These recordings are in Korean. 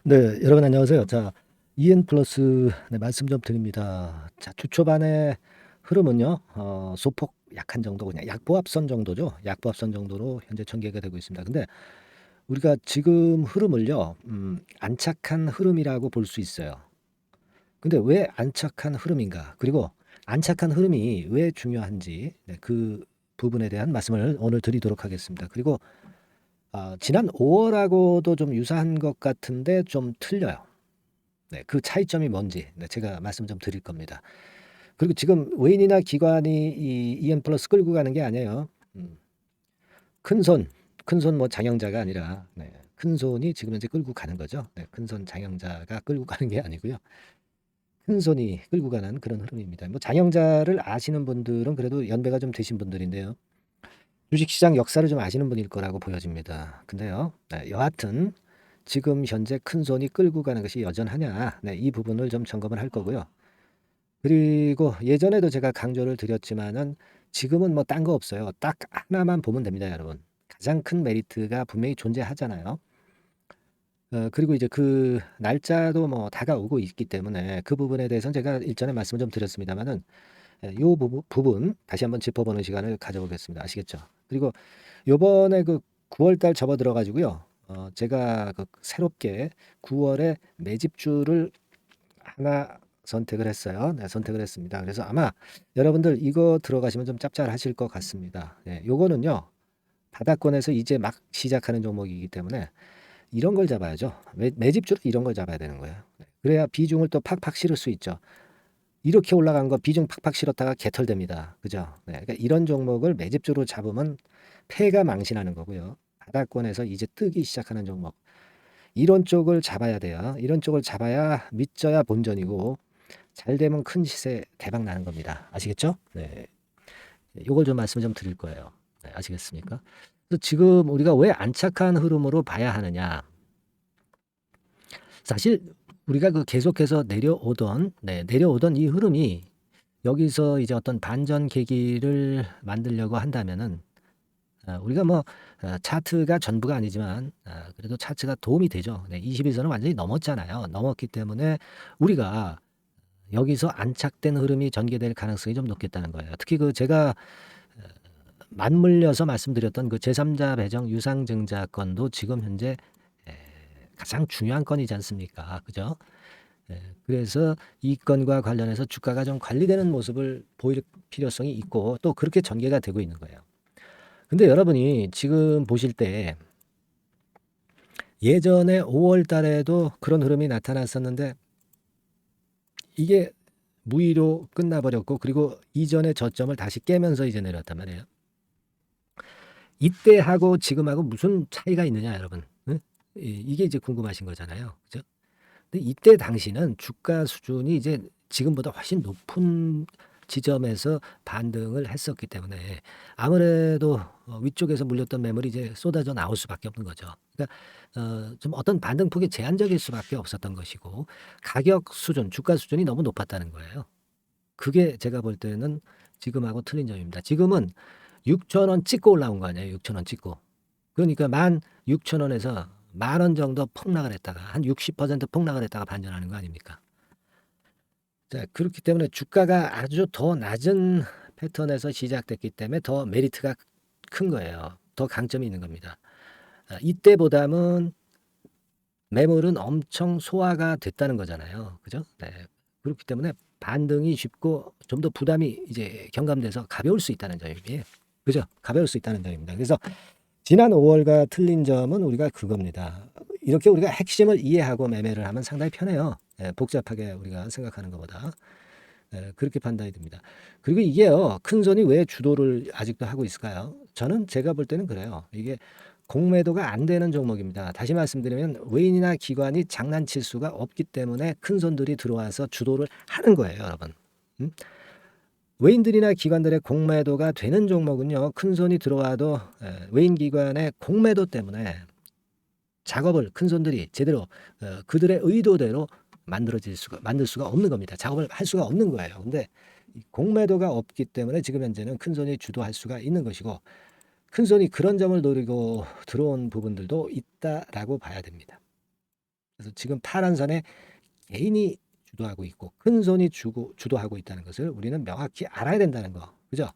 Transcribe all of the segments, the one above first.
네, 여러분 안녕하세요. 자, EN 플러스 네, 말씀 좀 드립니다. 자, 주 초반의 흐름은요, 소폭 약한 정도, 그냥 약보합선 정도죠. 약보합선 정도로 현재 전개가 되고 있습니다. 근데 우리가 지금 흐름을요, 안착한 흐름이라고 볼 수 있어요. 근데 왜 안착한 흐름인가? 그리고 안착한 흐름이 왜 중요한지, 네, 그 부분에 대한 말씀을 오늘 드리도록 하겠습니다. 그리고 지난 5월하고도 좀 유사한 것 같은데 좀 틀려요. 네, 그 차이점이 뭔지 네, 제가 말씀 좀 드릴 겁니다. 그리고 지금 외인이나 기관이 이 EM 플러스 끌고 가는 게 아니에요. 음, 큰 손, 큰 손 뭐 장영자가 아니라 네, 큰 손이 지금 현재 끌고 가는 거죠. 네, 큰 손 장영자가 끌고 가는 게 아니고요. 큰 손이 끌고 가는 그런 흐름입니다. 뭐 장영자를 아시는 분들은 그래도 연배가 좀 되신 분들인데요. 주식시장 역사를 좀 아시는 분일 거라고 보여집니다. 근데요, 네, 여하튼 지금 현재 큰 손이 끌고 가는 것이 여전하냐, 네, 이 부분을 좀 점검을 할 거고요. 그리고 예전에도 제가 강조를 드렸지만은 지금은 뭐 딴 거 없어요. 딱 하나만 보면 됩니다, 여러분. 가장 큰 메리트가 분명히 존재하잖아요. 그리고 이제 그 날짜도 뭐 다가오고 있기 때문에 그 부분에 대해서는 제가 일전에 말씀을 좀 드렸습니다만은 요 부분 다시 한번 짚어보는 시간을 가져보겠습니다. 아시겠죠? 그리고 요번에 그 9월 달 접어들어 가지고요. 제가 그 새롭게 9월에 매집주를 하나 선택을 했어요. 네, 선택을 했습니다. 그래서 아마 여러분들 이거 들어가시면 좀 짭짤하실 것 같습니다. 네, 요거는요. 바닥권에서 이제 막 시작하는 종목이기 때문에 이런 걸 잡아야죠. 매집주로 이런 걸 잡아야 되는 거예요. 네, 그래야 비중을 또 팍팍 실을 수 있죠. 이렇게 올라간 거 비중 팍팍 실었다가 개털됩니다. 그죠? 네, 그러니까 이런 종목을 매집주로 잡으면 패가 망신하는 거고요. 바닥권에서 이제 뜨기 시작하는 종목. 이런 쪽을 잡아야 돼요. 이런 쪽을 잡아야 믿져야 본전이고 잘 되면 큰 시세 대박 나는 겁니다. 아시겠죠? 네. 요걸 좀 말씀 좀 드릴 거예요. 네, 아시겠습니까? 그래서 지금 우리가 왜 안착한 흐름으로 봐야 하느냐? 사실 우리가 그 계속해서 내려오던 이 흐름이 여기서 이제 어떤 반전 계기를 만들려고 한다면은 우리가 뭐 차트가 전부가 아니지만 그래도 차트가 도움이 되죠. 네, 21선은 완전히 넘었잖아요. 넘었기 때문에 우리가 여기서 안착된 흐름이 전개될 가능성이 좀 높겠다는 거예요. 특히 그 제가 맞물려서 말씀드렸던 그 제3자 배정 유상증자 건도 지금 현재 에, 가장 중요한 건이지 않습니까? 그죠? 그래서 이 건과 관련해서 주가가 좀 관리되는 모습을 보일 필요성이 있고 또 그렇게 전개가 되고 있는 거예요. 근데 여러분이 지금 보실 때 예전에 5월 달에도 그런 흐름이 나타났었는데 이게 무의로 끝나버렸고 그리고 이전의 저점을 다시 깨면서 이제 내려왔단 말이에요. 이때하고 지금하고 무슨 차이가 있느냐 여러분. 응? 이게 이제 궁금하신 거잖아요. 그죠? 근데 이때 당시는 주가 수준이 이제 지금보다 훨씬 높은 지점에서 반등을 했었기 때문에 아무래도 위쪽에서 물렸던 매물이 이제 쏟아져 나올 수밖에 없는 거죠. 그러니까 좀 어떤 반등폭이 제한적일 수밖에 없었던 것이고 가격 수준, 주가 수준이 너무 높았다는 거예요. 그게 제가 볼 때는 지금하고 틀린 점입니다. 지금은 6,000원 찍고 올라온 거 아니에요. 6,000원 찍고. 그러니까 16,000원에서 10,000원 정도 폭락을 했다가 한 60% 폭락을 했다가 반전하는 거 아닙니까? 자, 그렇기 때문에 주가가 아주 더 낮은 패턴에서 시작됐기 때문에 더 메리트가 큰 거예요. 더 강점이 있는 겁니다. 이때보다는 매물은 엄청 소화가 됐다는 거잖아요. 그죠? 네. 그렇기 때문에 반등이 쉽고 좀 더 부담이 이제 경감돼서 가벼울 수 있다는 점이에요. 그죠? 가벼울 수 있다는 점입니다. 그래서 지난 5월과 틀린 점은 우리가 그겁니다. 이렇게 우리가 핵심을 이해하고 매매를 하면 상당히 편해요. 복잡하게 우리가 생각하는 것보다. 그렇게 판단이 됩니다. 그리고 이게요, 큰 손이 왜 주도를 아직도 하고 있을까요? 저는 제가 볼 때는 그래요. 이게 공매도가 안 되는 종목입니다. 다시 말씀드리면 외인이나 기관이 장난칠 수가 없기 때문에 큰 손들이 들어와서 주도를 하는 거예요, 여러분. 음? 외인들이나 기관들의 공매도가 되는 종목은요, 큰 손이 들어와도 외인 기관의 공매도 때문에 작업을 큰 손들이 제대로 그들의 의도대로 만들 수가 없는 겁니다. 작업을 할 수가 없는 거예요. 근데 공매도가 없기 때문에 지금 현재는 큰 손이 주도할 수가 있는 것이고 큰 손이 그런 점을 노리고 들어온 부분들도 있다라고 봐야 됩니다. 그래서 지금 파란 선에 개인이 주도하고 있고 큰 손이 주도하고 있다는 것을 우리는 명확히 알아야 된다는 거. 그죠?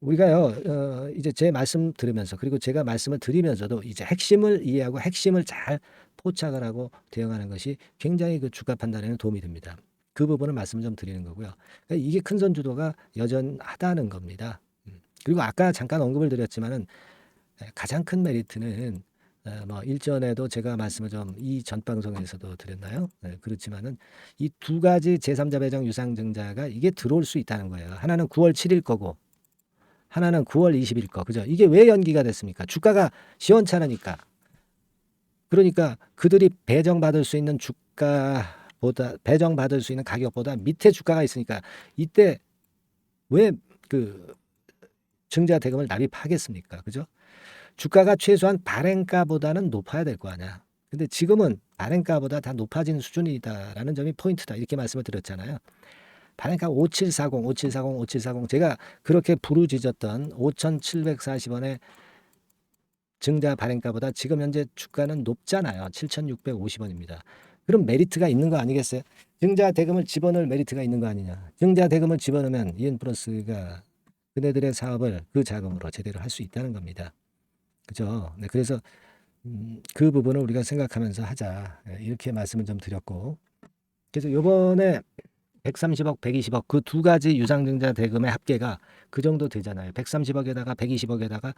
우리가요, 이제 제 말씀 들으면서 그리고 제가 말씀을 드리면서도 이제 핵심을 이해하고 핵심을 잘 포착을 하고 대응하는 것이 굉장히 그 주가 판단에는 도움이 됩니다. 그 부분을 말씀을 좀 드리는 거고요. 그러니까 이게 큰손 주도가 여전하다는 겁니다. 그리고 아까 잠깐 언급을 드렸지만은 가장 큰 메리트는 뭐 일전에도 제가 말씀을 좀 이 전 방송에서도 드렸나요? 그렇지만은 이 두 가지 제3자 배정 유상증자가 이게 들어올 수 있다는 거예요. 하나는 9월 7일 거고 하나는 9월 20일 거. 그죠? 이게 왜 연기가 됐습니까? 주가가 시원찮으니까. 그러니까 그들이 배정받을 수 있는 주가보다 배정받을 수 있는 가격보다 밑에 주가가 있으니까 이때 왜 그 증자 대금을 납입하겠습니까? 그죠? 주가가 최소한 발행가보다는 높아야 될 거 아니야. 근데 지금은 발행가보다 다 높아지는 수준이다라는 점이 포인트다. 이렇게 말씀을 드렸잖아요. 발행가 5740, 5740, 5740 제가 그렇게 부르짖었던 5,740원의 증자 발행가보다 지금 현재 주가는 높잖아요. 7,650원입니다. 그럼 메리트가 있는 거 아니겠어요? 증자 대금을 집어넣을 메리트가 있는 거 아니냐. 증자 대금을 집어넣으면 이엔플러스가 그네들의 사업을 그 자금으로 제대로 할 수 있다는 겁니다. 그죠? 네, 그래서 그 부분을 우리가 생각하면서 하자. 이렇게 말씀을 좀 드렸고. 그래서 요번에 130억, 120억 그 두 가지 유상증자 대금의 합계가 그 정도 되잖아요. 130억에다가 120억에다가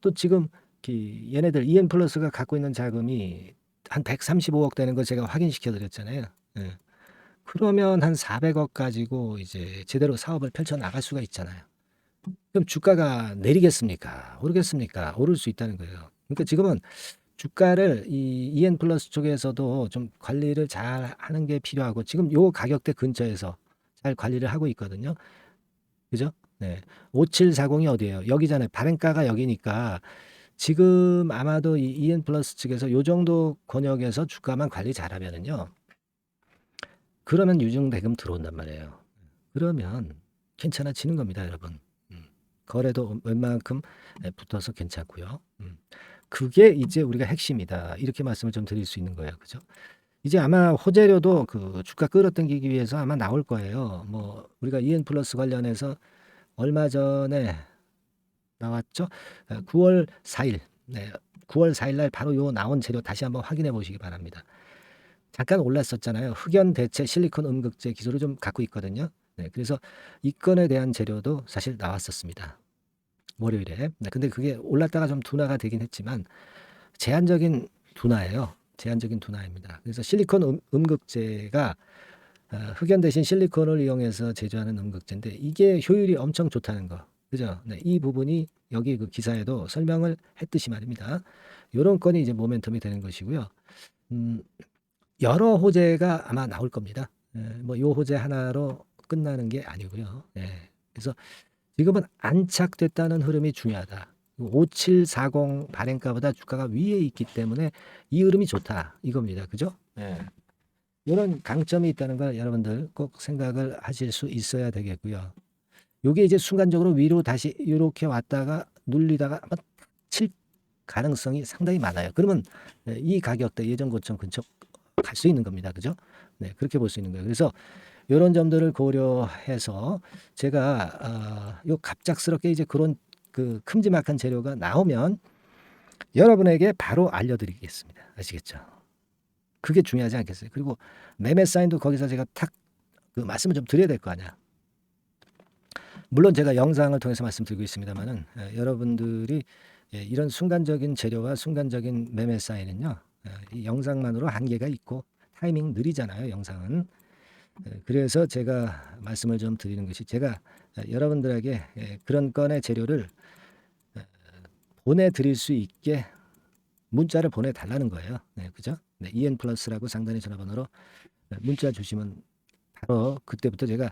또 지금 얘네들 이엔플러스가 갖고 있는 자금이 한 135억 되는 거 제가 확인시켜 드렸잖아요. 예. 그러면 한 400억 가지고 이제 제대로 사업을 펼쳐 나갈 수가 있잖아요. 그럼 주가가 내리겠습니까? 오르겠습니까? 오를 수 있다는 거예요. 그러니까 지금은 주가를 이 이엔플러스 쪽에서도 좀 관리를 잘 하는 게 필요하고 지금 요 가격대 근처에서 잘 관리를 하고 있거든요. 그죠? 네. 5740이 어디예요? 여기잖아요. 발행가가 여기니까 지금 아마도 이 이엔플러스 측에서 요 정도 권역에서 주가만 관리 잘하면은요. 그러면 유증대금 들어온단 말이에요. 그러면 괜찮아지는 겁니다, 여러분. 거래도 웬만큼 붙어서 괜찮고요. 그게 이제 우리가 핵심이다. 이렇게 말씀을 좀 드릴 수 있는 거예요. 그죠? 이제 아마 호재료도 그 주가 끌어당기기 위해서 아마 나올 거예요. 뭐 우리가 이엔플러스 관련해서 얼마 전에 나왔죠? 9월 4일. 네. 9월 4일 날 바로 요 나온 재료 다시 한번 확인해 보시기 바랍니다. 잠깐 올랐었잖아요. 흑연 대체 실리콘 음극재 기술을 좀 갖고 있거든요. 네. 그래서 이 건에 대한 재료도 사실 나왔었습니다. 월요일에. 네. 근데 그게 올랐다가 좀 둔화가 되긴 했지만 제한적인 둔화예요. 제한적인 둔화입니다. 그래서 실리콘 음극재가 흑연 대신 실리콘을 이용해서 제조하는 음극재인데 이게 효율이 엄청 좋다는 거. 그죠? 네, 이 부분이 여기 그 기사에도 설명을 했듯이 말입니다. 요런 건이 이제 모멘텀이 되는 것이고요. 여러 호재가 아마 나올 겁니다. 뭐 요 호재 하나로 끝나는 게 아니고요. 그래서 지금은 안착됐다는 흐름이 중요하다. 5740 발행가보다 주가가 위에 있기 때문에 이 흐름이 좋다. 이겁니다. 그죠? 이런 강점이 있다는 걸 여러분들 꼭 생각을 하실 수 있어야 되겠고요. 요게 이제 순간적으로 위로 다시 이렇게 왔다가 눌리다가 한번 칠 가능성이 상당히 많아요. 그러면 이 가격대 예전 고점 근처 갈 수 있는 겁니다. 그죠? 네, 그렇게 볼 수 있는 거예요. 그래서 이런 점들을 고려해서 제가 요 갑작스럽게 이제 그런 그 큼지막한 재료가 나오면 여러분에게 바로 알려드리겠습니다. 아시겠죠? 그게 중요하지 않겠어요? 그리고 매매 사인도 거기서 제가 탁 그 말씀을 좀 드려야 될 거 아니야. 물론 제가 영상을 통해서 말씀드리고 있습니다만은 여러분들이 이런 순간적인 재료와 순간적인 매매 사인은요. 이 영상만으로 한계가 있고 타이밍 느리잖아요. 영상은. 그래서 제가 말씀을 좀 드리는 것이 제가 여러분들에게 그런 건의 재료를 보내드릴 수 있게 문자를 보내달라는 거예요. 네, 그죠? 네, EN플러스라고 상단의 전화번호로 문자 주시면 바로 그때부터 제가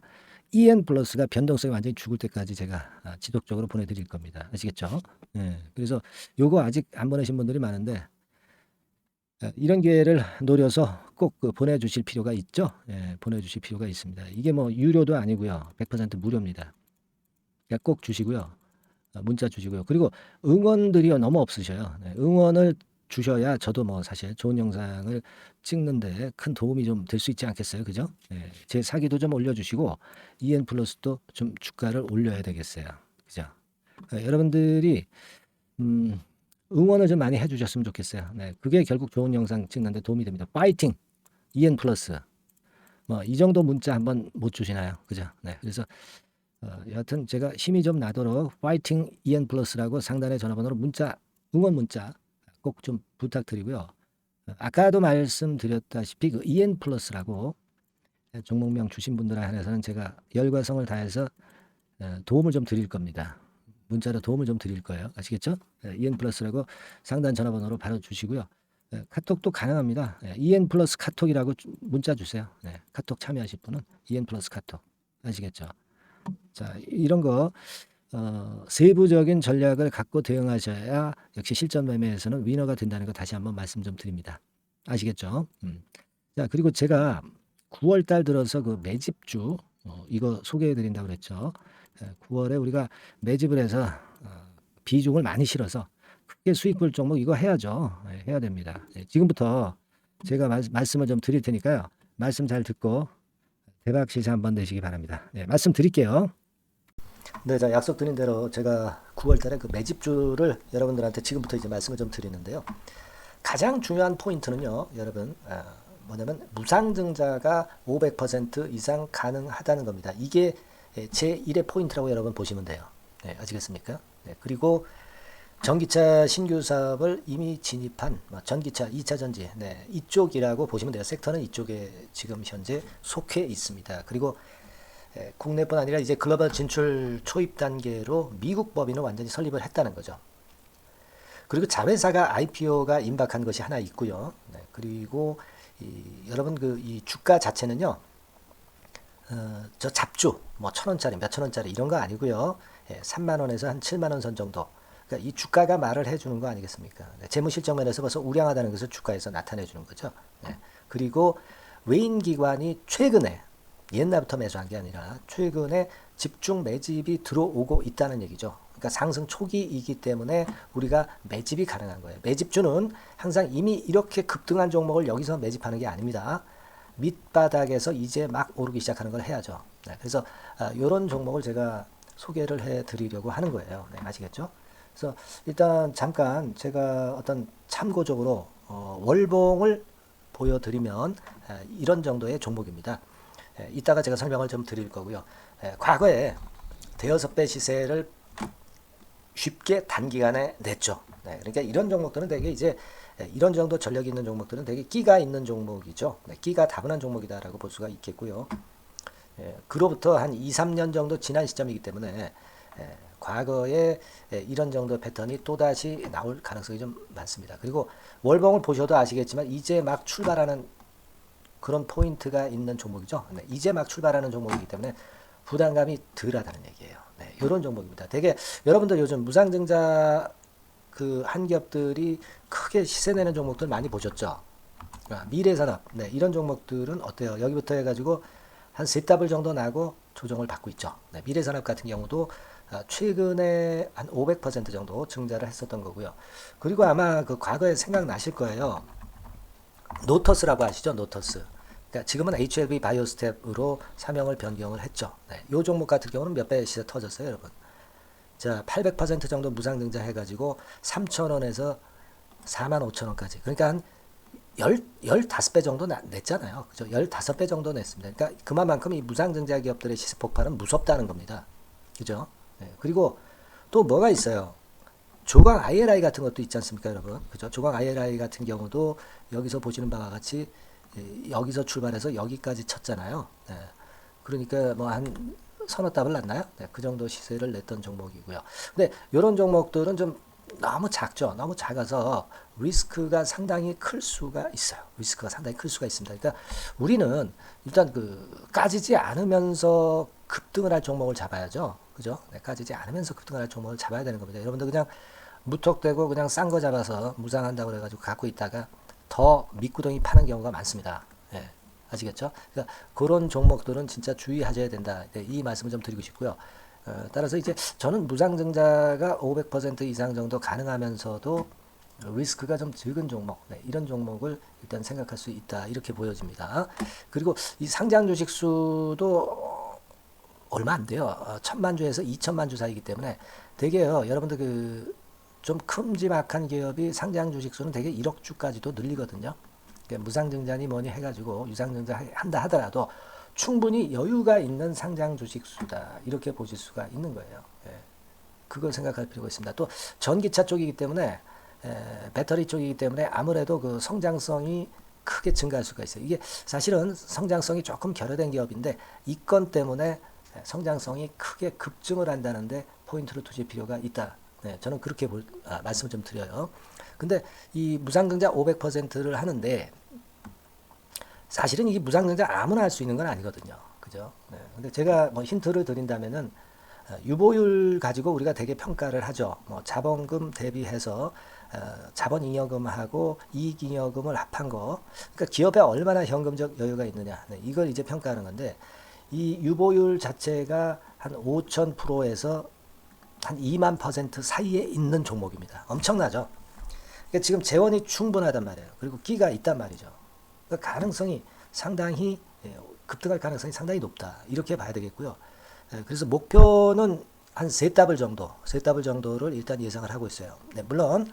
EN플러스가 변동성이 완전히 죽을 때까지 제가 지속적으로 보내드릴 겁니다. 아시겠죠? 그래서 요거 아직 안 보내신 분들이 많은데 이런 기회를 노려서 꼭 보내주실 필요가 있죠. 보내주실 필요가 있습니다. 이게 뭐 유료도 아니고요. 100% 무료입니다. 그러니까 꼭 주시고요. 문자 주시고요. 그리고 응원들이 너무 없으셔요. 응원을 주셔야 저도 뭐 사실 좋은 영상을 찍는데 큰 도움이 좀 될 수 있지 않겠어요? 그죠? 예, 제 사기도 좀 올려주시고 EN 플러스도 좀 주가를 올려야 되겠어요. 그죠? 여러분들이 음, 응원을 좀 많이 해주셨으면 좋겠어요. 네, 그게 결국 좋은 영상 찍는데 도움이 됩니다. 파이팅! EN 플러스. 뭐 이 정도 문자 한번 못 주시나요? 그죠? 네, 그래서 여하튼 제가 힘이 좀 나도록 파이팅 EN 플러스라고 상단의 전화번호로 문자 응원 문자 꼭 좀 부탁드리고요. 아까도 말씀드렸다시피 그 EN 플러스라고 종목명 주신 분들에 한해서는 제가 열과 성을 다해서 도움을 좀 드릴 겁니다. 문자로 도움을 좀 드릴 거예요. 아시겠죠? EN 플러스라고 상단 전화번호로 바로 주시고요. 카톡도 가능합니다. EN 플러스 카톡이라고 문자 주세요. 카톡 참여하실 분은 EN 플러스 카톡 아시겠죠? 자, 이런 거 세부적인 전략을 갖고 대응하셔야 역시 실전 매매에서는 위너가 된다는 거 다시 한번 말씀 좀 드립니다. 아시겠죠? 자, 그리고 제가 9월 달 들어서 그 매집주 이거 소개해 드린다고 그랬죠. 9월에 우리가 매집을 해서 비중을 많이 실어서 크게 수익 볼 종목 이거 해야죠. 해야 됩니다. 지금부터 제가 말씀을 좀 드릴 테니까요. 말씀 잘 듣고 대박 시세 한번 내시기 바랍니다. 말씀 드릴게요. 네, 자, 약속드린 대로 제가 9월 달에 그 매집주를 여러분들한테 지금부터 이제 말씀을 좀 드리는데요. 가장 중요한 포인트는요, 여러분, 뭐냐면 무상증자가 500% 이상 가능하다는 겁니다. 이게 제1의 포인트라고 여러분 보시면 돼요. 네, 아시겠습니까? 네, 그리고 전기차 신규 사업을 이미 진입한 전기차 2차 전지 이쪽이라고 보시면 돼요. 섹터는 이쪽에 지금 현재 속해 있습니다. 그리고 국내뿐 아니라 이제 글로벌 진출 초입 단계로 미국 법인을 완전히 설립을 했다는 거죠. 그리고 자회사가 IPO가 임박한 것이 하나 있고요. 그리고 여러분 이 주가 자체는요. 저 잡주 뭐 1,000원짜리 몇천 원짜리 이런 거 아니고요. 3만 원에서 한 7만 원 선 정도. 그러니까 이 주가가 말을 해주는 거 아니겠습니까? 재무 실적 면에서 벌써 우량하다는 것을 주가에서 나타내 주는 거죠. 그리고 외인 기관이 최근에 옛날부터 매수한 게 아니라 최근에 집중 매집이 들어오고 있다는 얘기죠. 그러니까 상승 초기이기 때문에 우리가 매집이 가능한 거예요. 매집주는 항상 이미 이렇게 급등한 종목을 여기서 매집하는 게 아닙니다. 밑바닥에서 이제 막 오르기 시작하는 걸 해야죠. 그래서 이런 종목을 제가 소개를 해드리려고 하는 거예요. 아시겠죠? 그래서 일단 잠깐 제가 어떤 참고적으로 월봉을 보여드리면 이런 정도의 종목입니다. 이따가 제가 설명을 좀 드릴 거고요. 과거에 대여섯 배 시세를 쉽게 단기간에 냈죠. 그러니까 이런 종목들은 되게 이제 이런 정도 전력이 있는 종목들은 되게 끼가 있는 종목이죠. 끼가 다분한 종목이다라고 볼 수가 있겠고요. 그로부터 한 2, 3년 정도 지난 시점이기 때문에 과거에 이런 정도 패턴이 또다시 나올 가능성이 좀 많습니다. 그리고 월봉을 보셔도 아시겠지만 이제 막 출발하는 그런 포인트가 있는 종목이죠. 이제 막 출발하는 종목이기 때문에 부담감이 덜하다는 얘기예요. 이런 종목입니다. 되게 여러분들 요즘 무상증자 그 한 기업들이 크게 시세 내는 종목들 많이 보셨죠? 미래산업 이런 종목들은 어때요? 여기부터 해가지고 한 세 더블 정도 나고 조정을 받고 있죠. 미래산업 같은 경우도 최근에 한 500% 정도 증자를 했었던 거고요. 그리고 아마 그 과거에 생각나실 거예요. 노터스라고 아시죠? 노터스. 그러니까 지금은 HLB 바이오스텝으로 사명을 변경을 했죠. 이 종목 같은 경우는 몇 배 시세 터졌어요, 여러분. 자, 800% 정도 무상증자 해가지고 3,000원에서 45,000원까지. 그러니까 한 15배 정도 냈잖아요. 그죠? 15배 정도 냈습니다. 그러니까 그만큼 이 무상증자 기업들의 시세 폭발은 무섭다는 겁니다. 그죠? 그리고 또 뭐가 있어요? 조각 IRI 같은 것도 있지 않습니까, 여러분? 그죠? 조각 IRI 같은 경우도 여기서 보시는 바와 같이 여기서 출발해서 여기까지 쳤잖아요. 그러니까 뭐 한 서너 답을 났나요? 그 정도 시세를 냈던 종목이고요. 근데 이런 종목들은 좀 너무 작죠. 너무 작아서 리스크가 상당히 클 수가 있어요. 리스크가 상당히 클 수가 있습니다. 그러니까 우리는 일단 그 까지지 않으면서 급등을 할 종목을 잡아야죠. 그죠? 까지지 않으면서 급등을 할 종목을 잡아야 되는 겁니다. 여러분들 그냥 무턱대고 그냥 싼 거 잡아서 무상한다고 그래가지고 갖고 있다가 더 밑구덩이 파는 경우가 많습니다. 아시겠죠? 그러니까 그런 종목들은 진짜 주의하셔야 된다. 이 말씀을 좀 드리고 싶고요. 따라서 이제 저는 무상증자가 500% 이상 정도 가능하면서도 리스크가 좀 적은 종목, 네, 이런 종목을 일단 생각할 수 있다 이렇게 보여집니다. 그리고 이 상장 주식 수도 얼마 안 돼요. 1000만 주에서 2000만 주 사이기 때문에 되게요. 여러분들 그 좀 큼지막한 기업이 상장 주식 수는 되게 1억 주까지도 늘리거든요. 그러니까 무상증자니 뭐니 해가지고 유상증자 한다 하더라도 충분히 여유가 있는 상장 주식 수다 이렇게 보실 수가 있는 거예요. 예. 그걸 생각할 필요가 있습니다. 또 전기차 쪽이기 때문에 배터리 쪽이기 때문에 아무래도 그 성장성이 크게 증가할 수가 있어요. 이게 사실은 성장성이 조금 결여된 기업인데 이 건 때문에 성장성이 크게 급증을 한다는데 포인트를 두실 필요가 있다. 네, 저는 그렇게 말씀을 좀 드려요. 근데 이 무상증자 500%를 하는데 사실은 이게 무상증자 아무나 할 수 있는 건 아니거든요. 그죠? 네, 근데 제가 뭐 힌트를 드린다면은 유보율 가지고 우리가 되게 평가를 하죠. 뭐 자본금 대비해서 자본잉여금하고 이익잉여금을 합한 거. 그러니까 기업에 얼마나 현금적 여유가 있느냐. 네, 이걸 이제 평가하는 건데 이 유보율 자체가 한 5000%에서 한 2만% 사이에 있는 종목입니다. 엄청나죠? 그러니까 지금 재원이 충분하단 말이에요. 그리고 끼가 있단 말이죠. 그러니까 가능성이 상당히 급등할 가능성이 상당히 높다. 이렇게 봐야 되겠고요. 그래서 목표는 한 세 더블 정도를 일단 예상을 하고 있어요. 네, 물론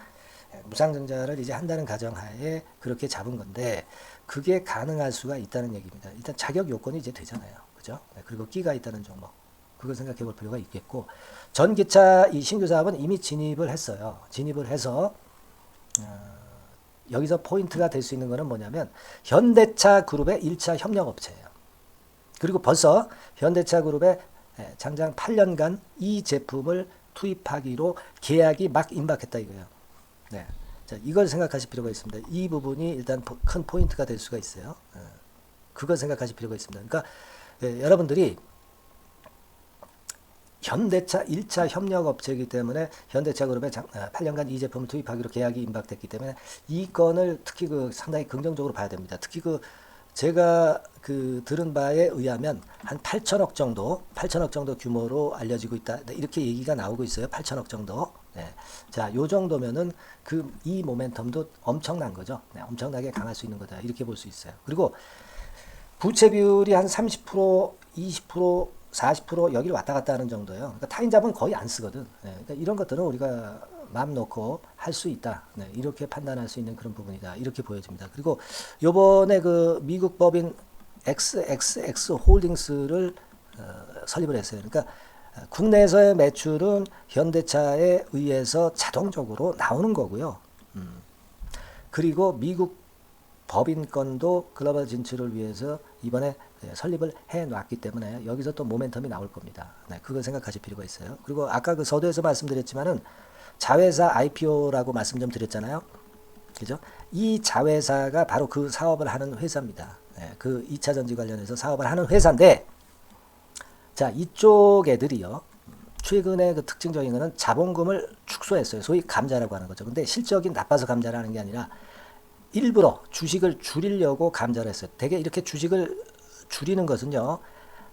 무상증자를 이제 한다는 가정하에 그렇게 잡은 건데 그게 가능할 수가 있다는 얘기입니다. 일단 자격 요건이 이제 되잖아요. 그죠? 네, 그리고 끼가 있다는 종목. 그걸 생각해 볼 필요가 있겠고 전기차 이 신규 사업은 이미 진입을 했어요. 진입을 해서 여기서 포인트가 될 수 있는 거는 뭐냐면 현대차 그룹의 1차 협력 업체예요. 그리고 벌써 현대차 그룹의 장장 8년간 이 제품을 투입하기로 계약이 막 임박했다 이거예요. 네. 자, 이걸 생각하실 필요가 있습니다. 이 부분이 일단 큰 포인트가 될 수가 있어요. 그걸 생각하실 필요가 있습니다. 그러니까 여러분들이 현대차 1차 협력업체이기 때문에 현대차 그룹에 8년간 이 제품을 투입하기로 계약이 임박됐기 때문에 이 건을 특히 그 상당히 긍정적으로 봐야 됩니다. 특히 그 제가 그 들은 바에 의하면 한 8천억 정도 규모로 알려지고 있다. 이렇게 얘기가 나오고 있어요. 8천억 정도. 네. 자, 요 정도면은 그 이 모멘텀도 엄청난 거죠. 네, 엄청나게 강할 수 있는 거다. 이렇게 볼 수 있어요. 그리고 부채 비율이 한 30%, 20%, 40% 여기를 왔다 갔다 하는 정도예요. 그러니까 타인 자본 거의 안 쓰거든. 네, 그러니까 이런 것들은 우리가 마음 놓고 할 수 있다. 네, 이렇게 판단할 수 있는 그런 부분이다. 이렇게 보여집니다. 그리고 요번에 그 미국 법인 XXX 홀딩스를 설립을 했어요. 그러니까 국내에서의 매출은 현대차에 의해서 자동적으로 나오는 거고요. 그리고 미국 법인권도 글로벌 진출을 위해서 이번에 설립을 해놨기 때문에 여기서 또 모멘텀이 나올 겁니다. 네, 그걸 생각하실 필요가 있어요. 그리고 아까 그 서두에서 말씀드렸지만은 자회사 IPO라고 말씀 좀 드렸잖아요. 그죠? 이 자회사가 바로 그 사업을 하는 회사입니다. 네, 그 2차 전지 관련해서 사업을 하는 회사인데, 자, 이쪽 애들이요. 최근에 그 특징적인 거는 자본금을 축소했어요. 소위 감자라고 하는 거죠. 근데 실적이 나빠서 감자를 하는 게 아니라 일부러 주식을 줄이려고 감자를 했어요. 되게 이렇게 주식을 줄이는 것은요.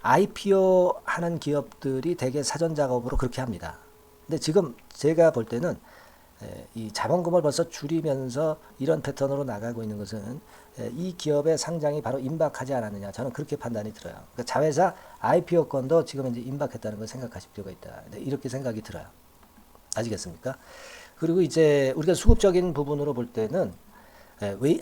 IPO 하는 기업들이 되게 사전 작업으로 그렇게 합니다. 근데 지금 제가 볼 때는 이 자본금을 벌써 줄이면서 이런 패턴으로 나가고 있는 것은 이 기업의 상장이 바로 임박하지 않았느냐. 저는 그렇게 판단이 들어요. 그러니까 자회사 IPO권도 지금 이제 임박했다는 걸 생각하실 필요가 있다. 이렇게 생각이 들어요. 아시겠습니까? 그리고 이제 우리가 수급적인 부분으로 볼 때는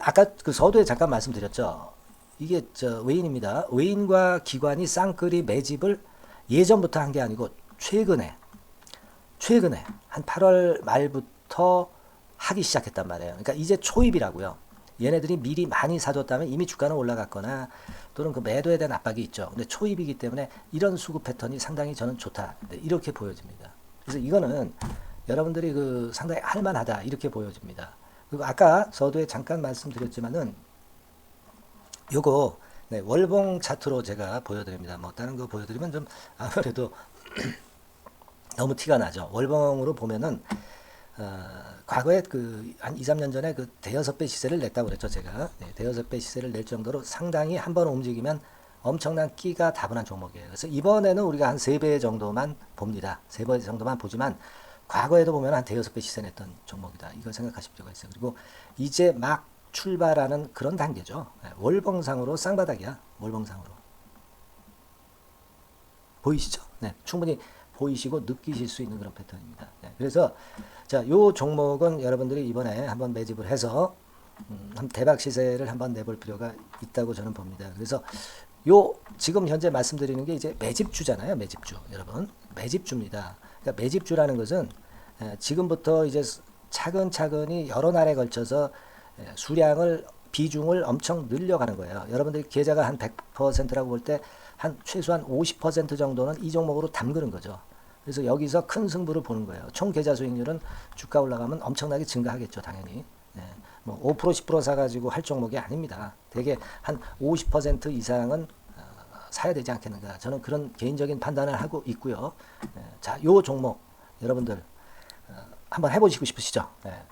아까 그 서두에 잠깐 말씀드렸죠. 이게 외인입니다. 외인과 기관이 쌍끌이 매집을 예전부터 한 게 아니고 최근에 한 8월 말부터 하기 시작했단 말이에요. 그러니까 이제 초입이라고요. 얘네들이 미리 많이 사줬다면 이미 주가는 올라갔거나 또는 그 매도에 대한 압박이 있죠. 근데 초입이기 때문에 이런 수급 패턴이 상당히 저는 좋다. 이렇게 보여집니다. 그래서 이거는 여러분들이 그 상당히 할만하다. 이렇게 보여집니다. 그리고 아까 서두에 잠깐 말씀드렸지만은 요거 월봉 차트로 제가 보여드립니다. 뭐 다른 거 보여드리면 좀 아무래도 너무 티가 나죠. 월봉으로 보면은 과거에 그 한 2, 3년 전에 그 대여섯 배 시세를 냈다고 그랬죠, 제가. 대여섯 배 시세를 낼 정도로 상당히 한번 움직이면 엄청난 끼가 다분한 종목이에요. 그래서 이번에는 우리가 한 3배 정도만 봅니다. 3배 정도만 보지만 과거에도 보면 한 대여섯 배 시세 냈던 종목이다. 이걸 생각하실 필요가 있어요. 그리고 이제 막 출발하는 그런 단계죠. 월봉상으로 쌍바닥이야. 월봉상으로. 보이시죠? 네, 충분히 보이시고 느끼실 수 있는 그런 패턴입니다. 네, 그래서 자, 요 종목은 여러분들이 이번에 한번 매집을 해서 대박 시세를 한번 내볼 필요가 있다고 저는 봅니다. 그래서 요 지금 현재 말씀드리는 게 이제 매집주잖아요. 매집주. 여러분, 매집주입니다. 그러니까 매집주라는 것은 지금부터 이제 차근차근히 여러 날에 걸쳐서 수량을 비중을 엄청 늘려가는 거예요. 여러분들 계좌가 한 100%라고 볼 때 한 최소한 50% 정도는 이 종목으로 담그는 거죠. 그래서 여기서 큰 승부를 보는 거예요. 총 계좌 수익률은 주가 올라가면 엄청나게 증가하겠죠, 당연히. 네. 뭐 5% 10% 사가지고 할 종목이 아닙니다. 되게 한 50% 이상은 사야 되지 않겠는가. 저는 그런 개인적인 판단을 하고 있고요. 네. 자, 요 종목 여러분들 한번 해보시고 싶으시죠? 네.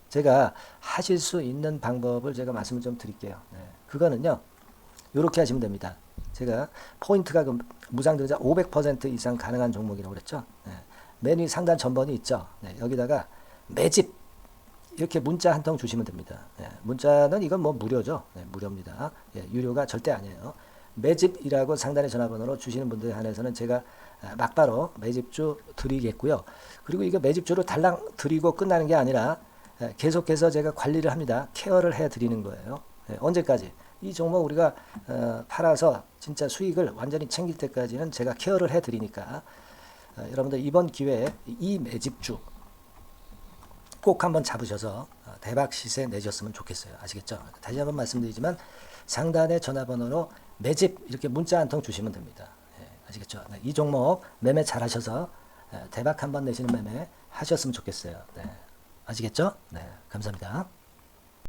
제가 하실 수 있는 방법을 제가 말씀을 좀 드릴게요. 네. 그거는요, 이렇게 하시면 됩니다. 제가 포인트가 무상등자 500% 이상 가능한 종목이라고 그랬죠. 네. 맨 위 상단 전번이 있죠. 네. 여기다가 매집 이렇게 문자 한 통 주시면 됩니다. 네. 문자는 이건 뭐 무료죠. 네. 무료입니다. 예, 유료가 절대 아니에요. 매집이라고 상단의 전화번호로 주시는 분들에 한해서는 제가 막바로 매집주 드리겠고요. 그리고 이거 매집주로 달랑 드리고 끝나는 게 아니라 계속해서 제가 관리를 합니다. 케어를 해 드리는 거예요. 언제까지? 이 종목 우리가 팔아서 진짜 수익을 완전히 챙길 때까지는 제가 케어를 해 드리니까 여러분들 이번 기회에 이 매집주 꼭 한번 잡으셔서 대박 시세 내셨으면 좋겠어요. 아시겠죠? 다시 한번 말씀드리지만 상단의 전화번호로 매집 이렇게 문자 한 통 주시면 됩니다. 아시겠죠? 네, 이 종목 매매 잘 하셔서 대박 한번 내시는 매매 하셨으면 좋겠어요. 네, 아시겠죠? 네, 감사합니다.